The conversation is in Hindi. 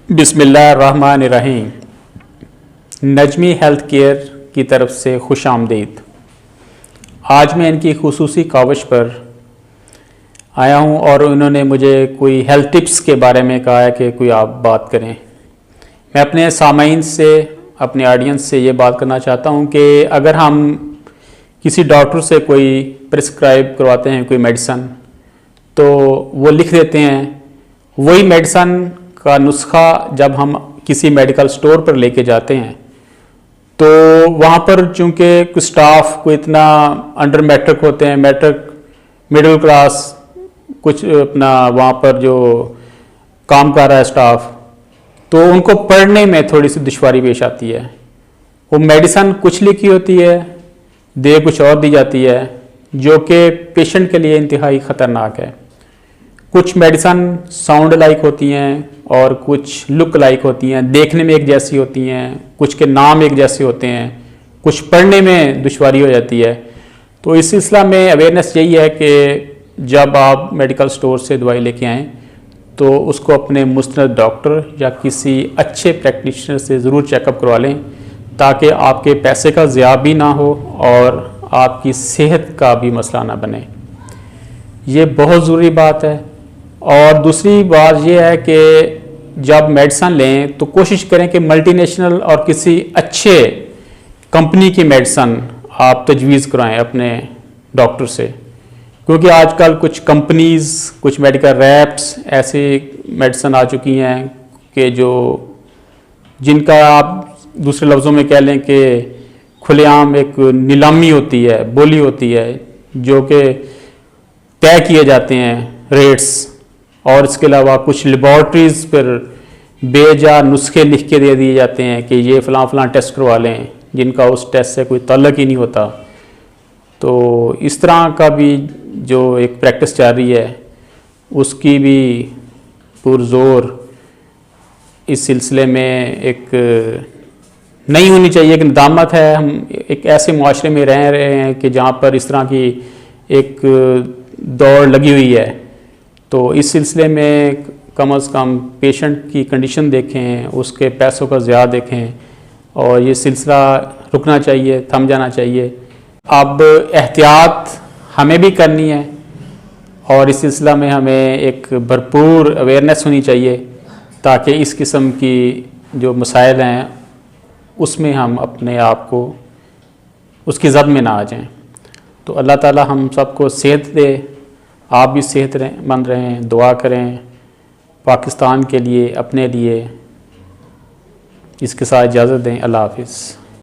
बिस्मिल्लाहिर्रहमानिर्रहीम। नजमी हेल्थ केयर की तरफ से खुश आमदीद। आज मैं इनकी खुसूसी काविश पर आया हूँ और उन्होंने मुझे कोई हेल्थ टिप्स के बारे में कहा है कि कोई आप बात करें। मैं अपने सामाईन से, अपने ऑडियंस से ये बात करना चाहता हूँ कि अगर हम किसी डॉक्टर से कोई प्रिस्क्राइब करवाते हैं कोई मेडिसन, तो वो लिख देते हैं। वही मेडिसन का नुस्खा जब हम किसी मेडिकल स्टोर पर लेके जाते हैं तो वहाँ पर चूँकि कुछ स्टाफ को इतना अंडर मैट्रिक होते हैं, मैट्रिक मिडिल क्लास, कुछ अपना वहाँ पर जो काम कर रहा है स्टाफ, तो उनको पढ़ने में थोड़ी सी दुश्वारी पेश आती है। वो मेडिसन कुछ लिखी होती है, दे कुछ और दी जाती है, जो कि पेशेंट के लिए इंतहाई ख़तरनाक है। कुछ मेडिसन साउंड लाइक होती हैं और कुछ लुक लाइक होती हैं, देखने में एक जैसी होती हैं, कुछ के नाम एक जैसे होते हैं, कुछ पढ़ने में दुश्वारी हो जाती है। तो इस सिलसिला में अवेयरनेस यही है कि जब आप मेडिकल स्टोर से दवाई लेके आएँ तो उसको अपने मुस्तनद डॉक्टर या किसी अच्छे प्रैक्टिशनर से ज़रूर चेकअप करवा लें, ताकि आपके पैसे का ज़िया भी ना हो और आपकी सेहत का भी मसला ना बने। ये बहुत ज़रूरी बात है। और दूसरी बात यह है कि जब मेडिसन लें तो कोशिश करें कि मल्टीनेशनल और किसी अच्छे कंपनी की मेडिसन आप तजवीज़ कराएं अपने डॉक्टर से, क्योंकि आजकल कुछ कंपनीज़, कुछ मेडिकल रैप्स ऐसी मेडिसन आ चुकी हैं कि जिनका आप दूसरे लफ्ज़ों में कह लें कि खुलेआम एक नीलामी होती है, बोली होती है, जो कि तय किए जाते हैं रेट्स। और इसके अलावा कुछ लेबॉर्ट्रीज़ पर बेजा नुस्खे लिख के दे दिए जाते हैं कि ये फ़लाँ फ़लाँ टेस्ट करवा लें, जिनका उस टेस्ट से कोई ताल्लुक़ ही नहीं होता। तो इस तरह का भी जो एक प्रैक्टिस चल रही है, उसकी भी पुरज़ोर इस सिलसिले में एक नहीं होनी चाहिए। एक नदामत है, हम एक ऐसे मुआशरे में रह रहे हैं कि जहाँ पर इस तरह की एक दौड़ लगी हुई है। तो इस सिलसिले में कम से कम पेशेंट की कंडीशन देखें, उसके पैसों का ज़िया देखें और ये सिलसिला रुकना चाहिए, थम जाना चाहिए। अब एहतियात हमें भी करनी है और इस सिलसिला में हमें एक भरपूर अवेयरनेस होनी चाहिए, ताकि इस किस्म की जो मसाइल हैं उसमें हम अपने आप को उसकी ज़द में ना आ जाएं। तो अल्लाह ताला हम सबको सेहत दे, आप भी सेहतमंद रहें, दुआ करें पाकिस्तान के लिए, अपने लिए। इसके साथ इजाज़त दें। अल्लाह हाफ़िज़।